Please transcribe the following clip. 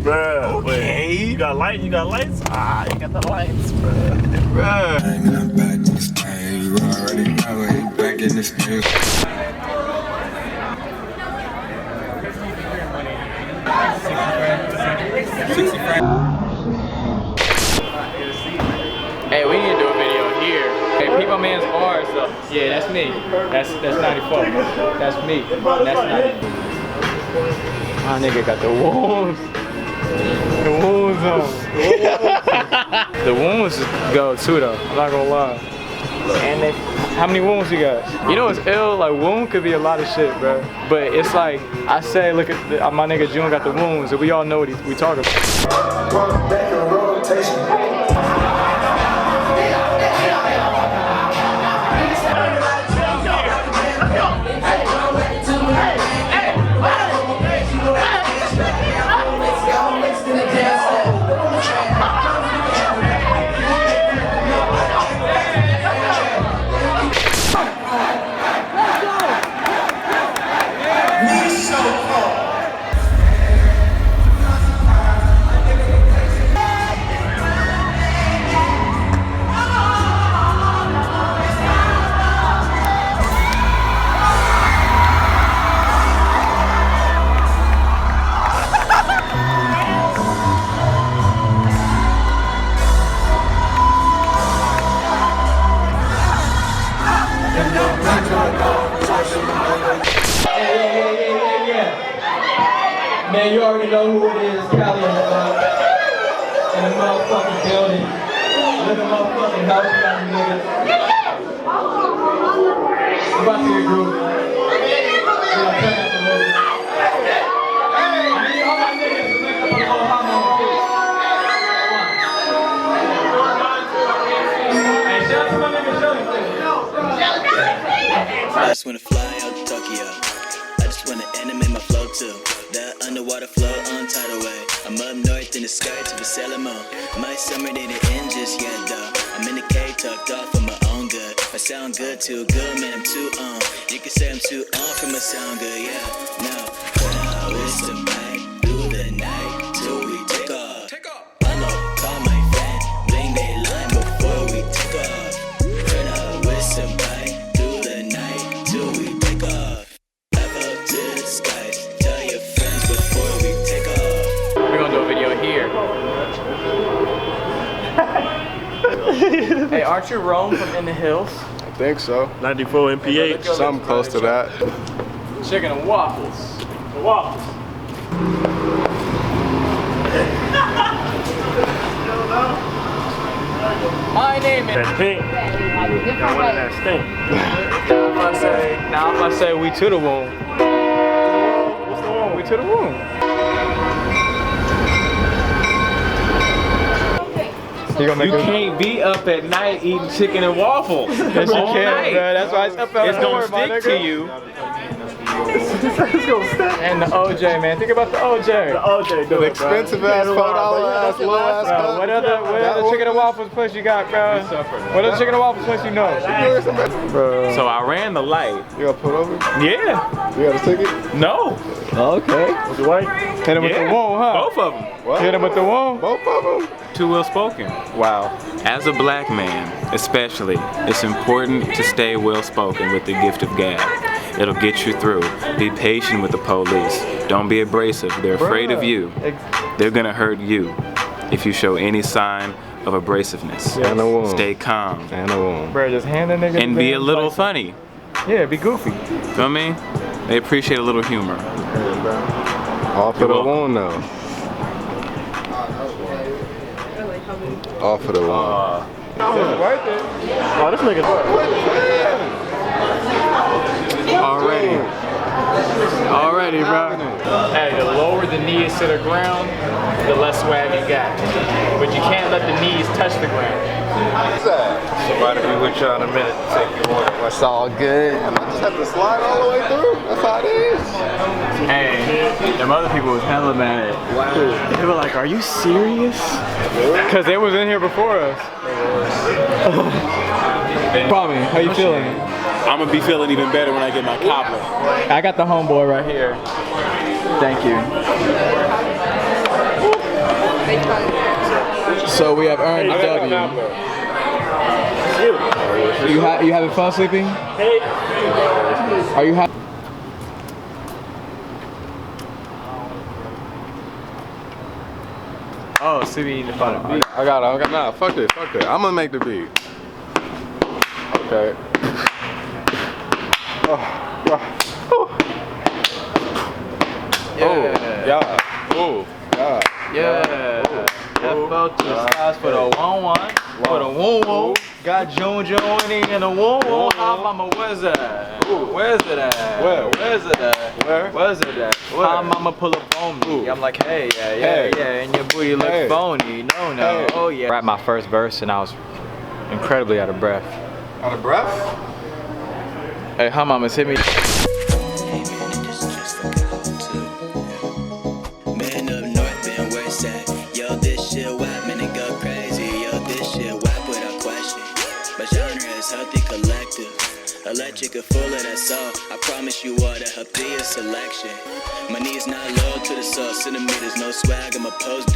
Bruh, Okay. Wait. You got lights? Ah, you got the lights, bruh. Bruh. Hey, we need to do a video here. Hey, peep my man's bars though. Yeah, that's me. That's 94. That's me. That's 90. My nigga got the wounds. The wounds on. The wounds go too though. I'm not gonna lie. And they, how many wounds you got? You know what's ill? Like wound could be a lot of shit, bro. But it's like I say, look at my nigga June got the wounds, and we all know what we talking about. Yeah. Man, you already know who it is, CALEON FOX in the motherfucking building. Living motherfucking healthy out of niggas. We're about to get groovy. We're gonna turn up the movie. I need all my niggas to make up a little hot mama bitch. Hey, shout out to my nigga Shelly. I just wanna fly out to Tokyo. I just wanna animate my flow too. That underwater flow on tidal wave. I'm up north in the sky to the Salamo. My summer didn't end just yet though. I'm in the cave tucked off for my own good. I sound good, too good, man, I'm too on. You can say I'm too on for my sound good, yeah. No, but now it's the back through the night till we take off. Hello, call my friend, bling they line before we take off. Turn up with some bite through the night till we take off. Up to the skies, tell your friends before we take off. We're gonna do a video here. Hey, aren't you Rome from In the Hills? I think so. 94 MPH. Something close to that. Chicken and waffles. The waffles. My name is. That pink. Got one of that stink. Now if I say we to the womb. What's the one? We to the womb. You can't be up at night eating chicken and waffles. Yes, you All can, night. bro. That's why it's up at It's gonna stick to you. It's gonna stick. And the OJ, man. Think about the OJ. The OJ, The expensive ass $4 ass little ass Bro, cup. what other chicken and waffles place you got, bro? What other chicken and waffles place you know? Bro. So I ran the light. You got put over? Yeah. You got a ticket? No. Okay. Was it white? Hit him with the womb, huh? Both of them. What? Hit him with the womb. Both of them? Too well spoken. Wow. As a black man, especially, it's important to stay well spoken with the gift of gab. It'll get you through. Be patient with the police. Don't be abrasive. They're afraid of you. They're gonna hurt you if you show any sign of abrasiveness. And a wound. Stay calm. And a wound. Bro, just hand the nigga And the be a damn little license. funny. Yeah, be goofy. Feel me? They appreciate a little humor. All for the welcome. wound though. All for the wound. Oh, this nigga's Already, bro. Hey, the lower the knees to the ground, the less swag you got. But you can't let the knees touch the ground. What's that? Somebody be with y'all in a minute to take your order. It's all good. I just have to slide all the way through. That's how it is. Hey, them other people was hella mad. Wow. They were like, are you serious? Because they was in here before us. Kwame, how you feeling? I'm gonna be feeling even better when I get my cobbler. I got the homeboy right here. Thank you. So we have earned a W. You having fun sleeping? Are you happy? Oh, sleeping in the front of beat. I got it. Nah, fuck this. I'm gonna make the beat. Okay. Yeah. Ooh. Yeah. Yeah. Felt the size for the 1-1. For the 1-1. Got June in the 1-1. Hi mama, where's it at? Where's it at? Where's it at? Where's it at? Hi mama pull up on me. I'm like, hey, yeah, and your booty look phony. No. Oh yeah. Rap my first verse and I was incredibly out of breath. Out of breath? Hey, hi mamas, hit me. Man up north, been where's at? Yo, this shit whack, man, it go crazy. Yo, this shit whack without question. My genre is healthy collective. Electric and full of that soul. I promise you all the healthiest selection. My knees not low to the soul. Centimeters, no swag, I'm a post.